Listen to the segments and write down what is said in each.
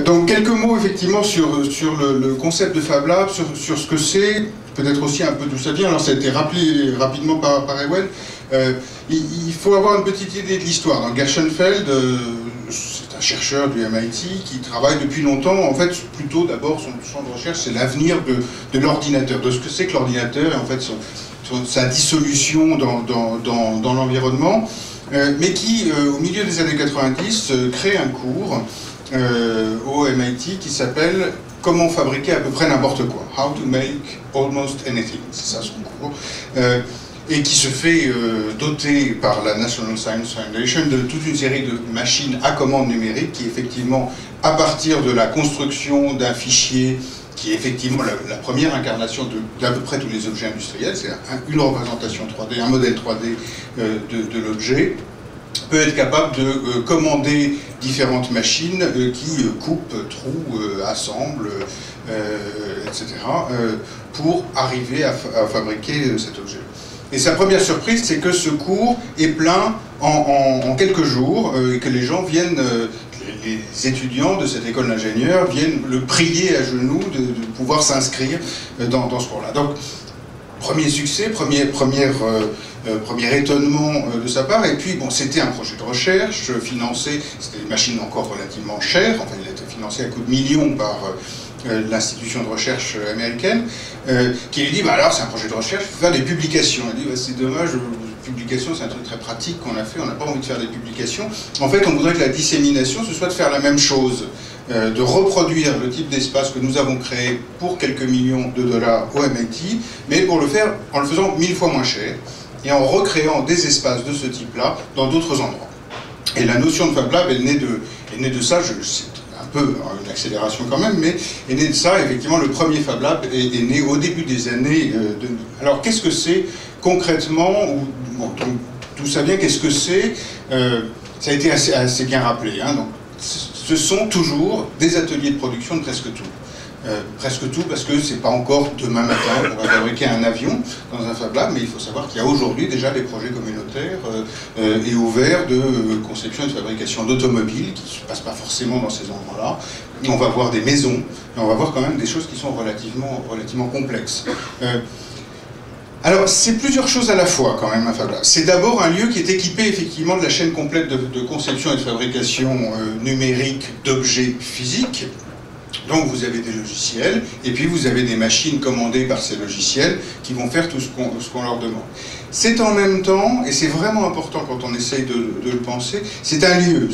Donc quelques mots effectivement sur le concept de Fab Lab, sur ce que c'est, peut-être aussi un peu d'où ça vient. Alors ça a été rappelé rapidement par Ewen. Il faut avoir une petite idée de l'histoire. Donc Gershenfeld, c'est un chercheur du MIT qui travaille depuis longtemps. En fait, plutôt d'abord son champ de recherche, c'est l'avenir de l'ordinateur, de ce que c'est que l'ordinateur et en fait sa dissolution dans l'environnement, mais qui, au milieu des années 90, crée un cours au MIT qui s'appelle « Comment fabriquer à peu près n'importe quoi » « How to make almost anything », c'est ça son cours, et qui se fait doter par la National Science Foundation de toute une série de machines à commande numérique qui, effectivement, à partir de la construction d'un fichier qui est effectivement la première incarnation d'à peu près tous les objets industriels, c'est une représentation 3D, un modèle 3D de l'objet, peut être capable de commander différentes machines qui coupent, trouent, assemblent, etc., pour arriver à fabriquer cet objet. Et sa première surprise, c'est que ce cours est plein en quelques jours, et que les gens viennent, les étudiants de cette école d'ingénieurs viennent le prier à genoux de pouvoir s'inscrire dans ce cours-là. Donc, premier succès, premier étonnement de sa part, et puis bon, c'était un projet de recherche financé, c'était des machines encore relativement chères, enfin il a été financé à coups de millions par l'institution de recherche américaine, qui lui dit, bah alors c'est un projet de recherche, il faut faire des publications. Il dit, bah, c'est dommage, publications c'est un truc très pratique qu'on a fait, on n'a pas envie de faire des publications. En fait, on voudrait que la dissémination, ce soit de faire la même chose, de reproduire le type d'espace que nous avons créé pour quelques millions de dollars au MIT, mais pour le faire en le faisant 1000 fois moins cher, et en recréant des espaces de ce type-là dans d'autres endroits. Et la notion de Fab Lab est née de ça, c'est un peu une accélération quand même, mais est née de ça. Effectivement, le premier Fab Lab est né au début des années 2000. Alors, qu'est-ce que c'est concrètement, bon, tout ça vient, qu'est-ce que c'est ça a été assez bien rappelé. Hein, donc, ce sont toujours des ateliers de production de presque tout. Presque tout, parce que c'est pas encore demain matin qu'on va fabriquer un avion dans un Fab Lab, mais il faut savoir qu'il y a aujourd'hui déjà des projets communautaires et ouverts de conception et de fabrication d'automobiles qui ne se passent pas forcément dans ces endroits-là. On va voir des maisons, et on va voir quand même des choses qui sont relativement complexes. Alors, c'est plusieurs choses à la fois quand même un Fab Lab. C'est d'abord un lieu qui est équipé effectivement de la chaîne complète de conception et de fabrication numérique d'objets physiques. Donc vous avez des logiciels, et puis vous avez des machines commandées par ces logiciels qui vont faire tout ce qu'on leur demande. C'est en même temps, et c'est vraiment important quand on essaye de le penser, c'est un lieu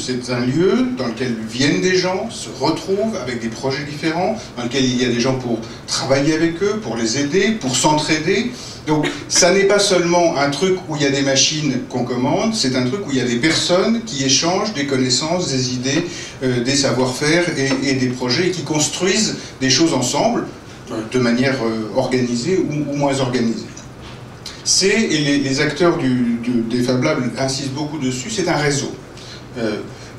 dans lequel viennent des gens, se retrouvent avec des projets différents, dans lequel il y a des gens pour travailler avec eux, pour les aider, pour s'entraider. Donc ça n'est pas seulement un truc où il y a des machines qu'on commande, c'est un truc où il y a des personnes qui échangent des connaissances, des idées, des savoir-faire et des projets, et qui construisent des choses ensemble de manière organisée ou moins organisée. Et les acteurs des Fab Labs insistent beaucoup dessus, c'est un réseau.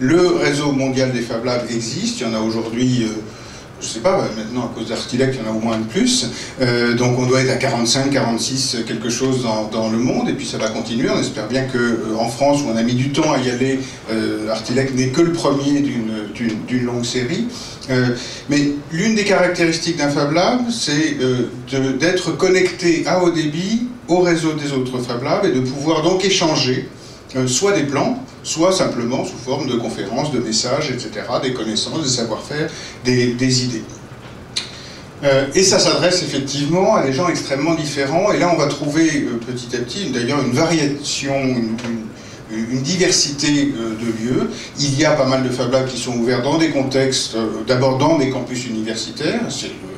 Le réseau mondial des Fab Labs existe, il y en a aujourd'hui... je ne sais pas, maintenant à cause d'Artilect, il y en a au moins de plus, donc on doit être à 45, 46, quelque chose dans le monde, et puis ça va continuer. On espère bien qu'en France, où on a mis du temps à y aller, Artilect n'est que le premier d'une longue série. Mais l'une des caractéristiques d'un Fab Lab, c'est d'être connecté à haut débit au réseau des autres Fab Labs, et de pouvoir donc échanger soit des plans, soit simplement sous forme de conférences, de messages, etc., des connaissances, des savoir-faire, des idées. Et ça s'adresse effectivement à des gens extrêmement différents, et là on va trouver petit à petit d'ailleurs une variation, une diversité de lieux. Il y a pas mal de Fab Labs qui sont ouverts dans des contextes, d'abord dans des campus universitaires,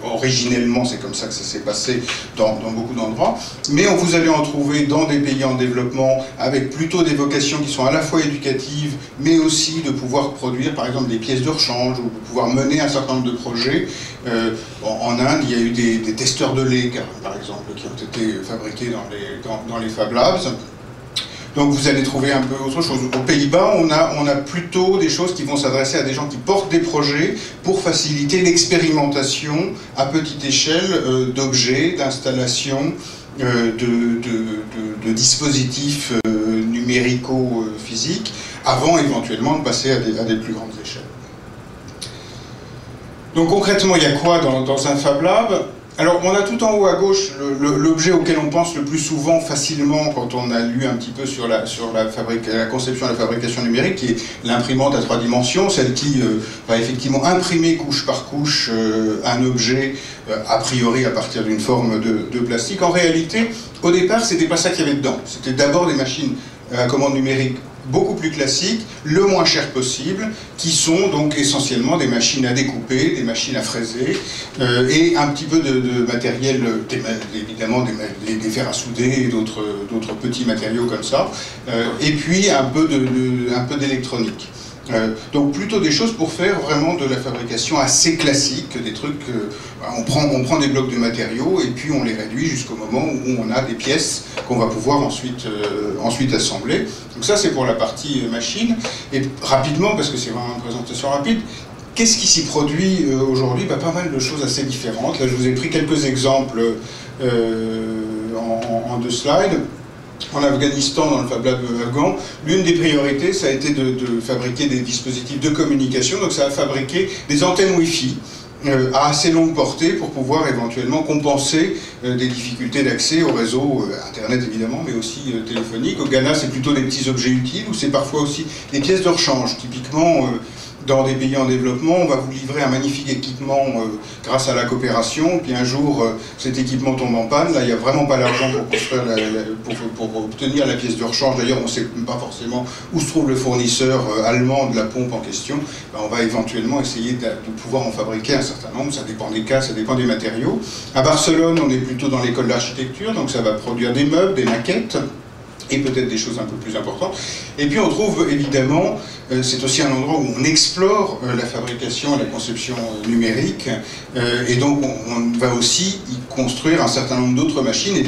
originellement c'est comme ça que ça s'est passé dans beaucoup d'endroits, mais vous allez en trouver dans des pays en développement avec plutôt des vocations qui sont à la fois éducatives, mais aussi de pouvoir produire par exemple des pièces de rechange, ou de pouvoir mener un certain nombre de projets. En Inde, il y a eu des testeurs de lait, par exemple, qui ont été fabriqués dans les Fab Labs. Donc vous allez trouver un peu autre chose. Aux Pays-Bas, on a plutôt des choses qui vont s'adresser à des gens qui portent des projets pour faciliter l'expérimentation à petite échelle d'objets, d'installations, de dispositifs numérico-physiques, avant éventuellement de passer à des plus grandes échelles. Donc concrètement, il y a quoi dans un Fab Lab? Alors, on a tout en haut à gauche l'objet auquel on pense le plus souvent, facilement, quand on a lu un petit peu sur la conception et la fabrication numérique, qui est l'imprimante à 3 dimensions, celle qui va effectivement imprimer couche par couche un objet, a priori à partir d'une forme de plastique. En réalité, au départ, c'était pas ça qu'il y avait dedans. C'était d'abord des machines à commande numérique beaucoup plus classiques, le moins cher possible, qui sont donc essentiellement des machines à découper, des machines à fraiser, et un petit peu de matériel, évidemment des fers à souder et d'autres petits matériaux comme ça, et puis un peu d'électronique. Donc plutôt des choses pour faire vraiment de la fabrication assez classique, des trucs, on prend des blocs de matériaux et puis on les réduit jusqu'au moment où on a des pièces qu'on va pouvoir ensuite assembler. Donc ça c'est pour la partie machine. Et rapidement, parce que c'est vraiment une présentation rapide, qu'est-ce qui s'y produit aujourd'hui? Pas mal de choses assez différentes. Là je vous ai pris quelques exemples en 2 slides. En Afghanistan, dans le Fab Lab afghan, l'une des priorités, ça a été de fabriquer des dispositifs de communication. Donc ça a fabriqué des antennes Wi-Fi à assez longue portée pour pouvoir éventuellement compenser des difficultés d'accès au réseau Internet évidemment, mais aussi téléphonique. Au Ghana, c'est plutôt des petits objets utiles, ou c'est parfois aussi des pièces de rechange. Typiquement, dans des pays en développement, on va vous livrer un magnifique équipement grâce à la coopération, puis un jour cet équipement tombe en panne, là il n'y a vraiment pas l'argent pour obtenir la pièce de rechange. D'ailleurs on ne sait pas forcément où se trouve le fournisseur allemand de la pompe en question. On va éventuellement essayer de pouvoir en fabriquer un certain nombre, ça dépend des cas, ça dépend des matériaux. À Barcelone, on est plutôt dans l'école d'architecture, donc ça va produire des meubles, des maquettes, et peut-être des choses un peu plus importantes. Et puis on trouve évidemment, c'est aussi un endroit où on explore la fabrication et la conception numérique, et donc on va aussi y construire un certain nombre d'autres machines, et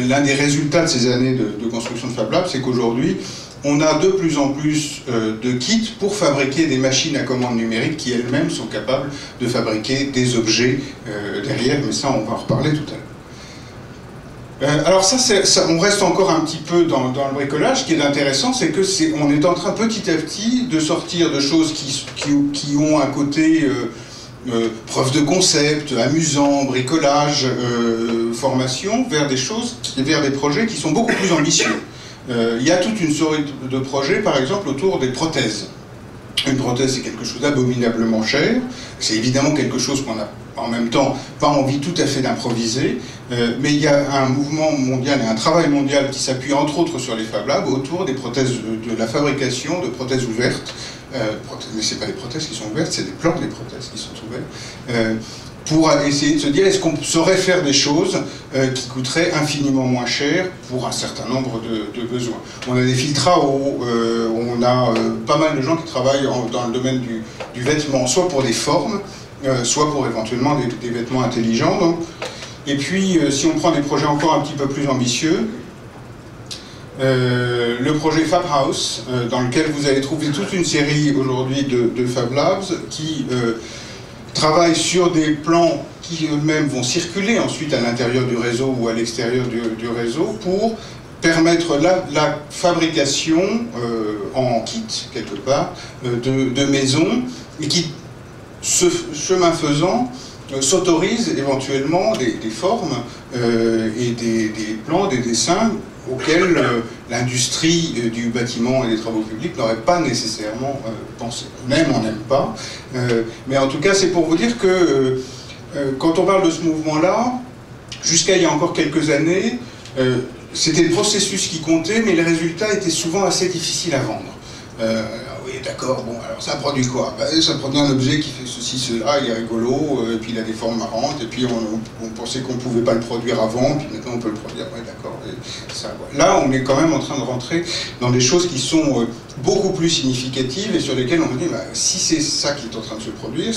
l'un des résultats de ces années de construction de Fab Lab, c'est qu'aujourd'hui, on a de plus en plus de kits pour fabriquer des machines à commande numérique qui elles-mêmes sont capables de fabriquer des objets derrière, mais ça on va en reparler tout à l'heure. Alors ça, on reste encore un petit peu dans le bricolage. Ce qui est intéressant, c'est que on est en train petit à petit de sortir de choses qui ont un côté preuve de concept, amusant, bricolage, formation, vers des projets qui sont beaucoup plus ambitieux. Il y a toute une série de projets, par exemple, autour des prothèses. Une prothèse, c'est quelque chose d'abominablement cher. C'est évidemment quelque chose qu'on n'a en même temps pas envie tout à fait d'improviser, mais il y a un mouvement mondial et un travail mondial qui s'appuie entre autres sur les Fab Labs autour des prothèses, de la fabrication de prothèses ouvertes. Mais ce n'est pas des prothèses qui sont ouvertes, c'est des plans des prothèses qui sont ouvertes. Pour essayer de se dire, est-ce qu'on saurait faire des choses qui coûteraient infiniment moins cher pour un certain nombre de besoins. On a des filtres à eau, on a pas mal de gens qui travaillent dans le domaine du vêtement, soit pour des formes, soit pour éventuellement des vêtements intelligents. Donc. Et puis, si on prend des projets encore un petit peu plus ambitieux, le projet Fab House, dans lequel vous allez trouver toute une série aujourd'hui de Fab Labs qui travaillent sur des plans qui eux-mêmes vont circuler ensuite à l'intérieur du réseau ou à l'extérieur du réseau pour permettre la fabrication en kit, quelque part, de maisons, et qui, ce chemin faisant, s'autorise éventuellement des formes et des plans, des dessins auxquels l'industrie du bâtiment et des travaux publics n'aurait pas nécessairement pensé. On aime, on n'aime pas, mais en tout cas c'est pour vous dire que quand on parle de ce mouvement-là, jusqu'à il y a encore quelques années, c'était le processus qui comptait, mais les résultats étaient souvent assez difficiles à vendre. Oui, d'accord, bon, alors ça produit quoi? Ça produit un objet qui fait ceci, cela, il est rigolo, et puis il a des formes marrantes, et puis on pensait qu'on ne pouvait pas le produire avant, puis maintenant on peut le produire, oui, d'accord. Là, on est quand même en train de rentrer dans des choses qui sont beaucoup plus significatives, et sur lesquelles on me dit, si c'est ça qui est en train de se produire,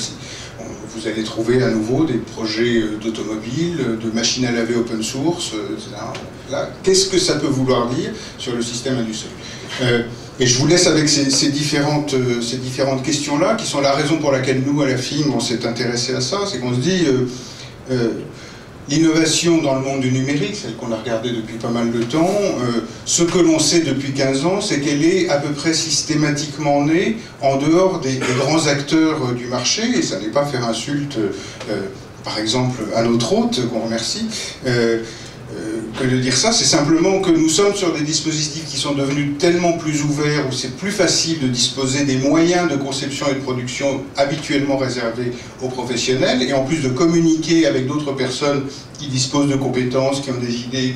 vous allez trouver à nouveau des projets d'automobiles, de machines à laver open source, etc. Là, qu'est-ce que ça peut vouloir dire sur le système industriel? Et je vous laisse avec ces différentes questions-là, qui sont la raison pour laquelle nous, à la FIM, on s'est intéressé à ça, c'est qu'on se dit, L'innovation dans le monde du numérique, celle qu'on a regardée depuis pas mal de temps, ce que l'on sait depuis 15 ans, c'est qu'elle est à peu près systématiquement née en dehors des grands acteurs du marché, et ça n'est pas faire insulte, par exemple, à notre hôte, qu'on remercie, que de dire ça, c'est simplement que nous sommes sur des dispositifs qui sont devenus tellement plus ouverts, où c'est plus facile de disposer des moyens de conception et de production habituellement réservés aux professionnels, et en plus de communiquer avec d'autres personnes qui disposent de compétences, qui ont des idées,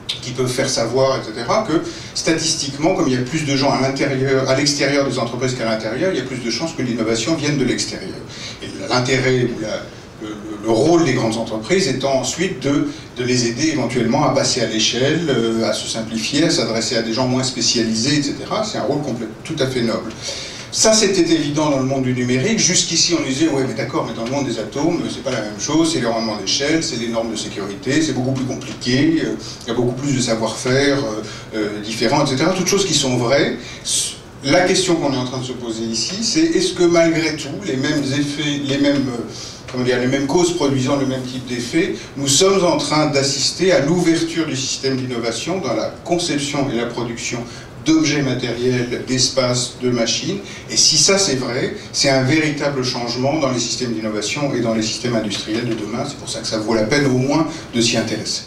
qui peuvent faire savoir, etc., que statistiquement, comme il y a plus de gens à l'extérieur des entreprises qu'à l'intérieur, il y a plus de chances que l'innovation vienne de l'extérieur. Et l'intérêt ou le rôle des grandes entreprises étant ensuite de les aider éventuellement à passer à l'échelle, à se simplifier, à s'adresser à des gens moins spécialisés, etc. C'est un rôle tout à fait noble. Ça, c'était évident dans le monde du numérique. Jusqu'ici, on disait, ouais, mais d'accord, mais dans le monde des atomes, c'est pas la même chose, c'est les rendements d'échelle, c'est les normes de sécurité, c'est beaucoup plus compliqué, il y a beaucoup plus de savoir-faire différents, etc. Toutes choses qui sont vraies. La question qu'on est en train de se poser ici, c'est est-ce que malgré tout, les mêmes effets, les mêmes causes produisant le même type d'effet, nous sommes en train d'assister à l'ouverture du système d'innovation dans la conception et la production d'objets matériels, d'espaces, de machines. Et si ça c'est vrai, c'est un véritable changement dans les systèmes d'innovation et dans les systèmes industriels de demain. C'est pour ça que ça vaut la peine au moins de s'y intéresser.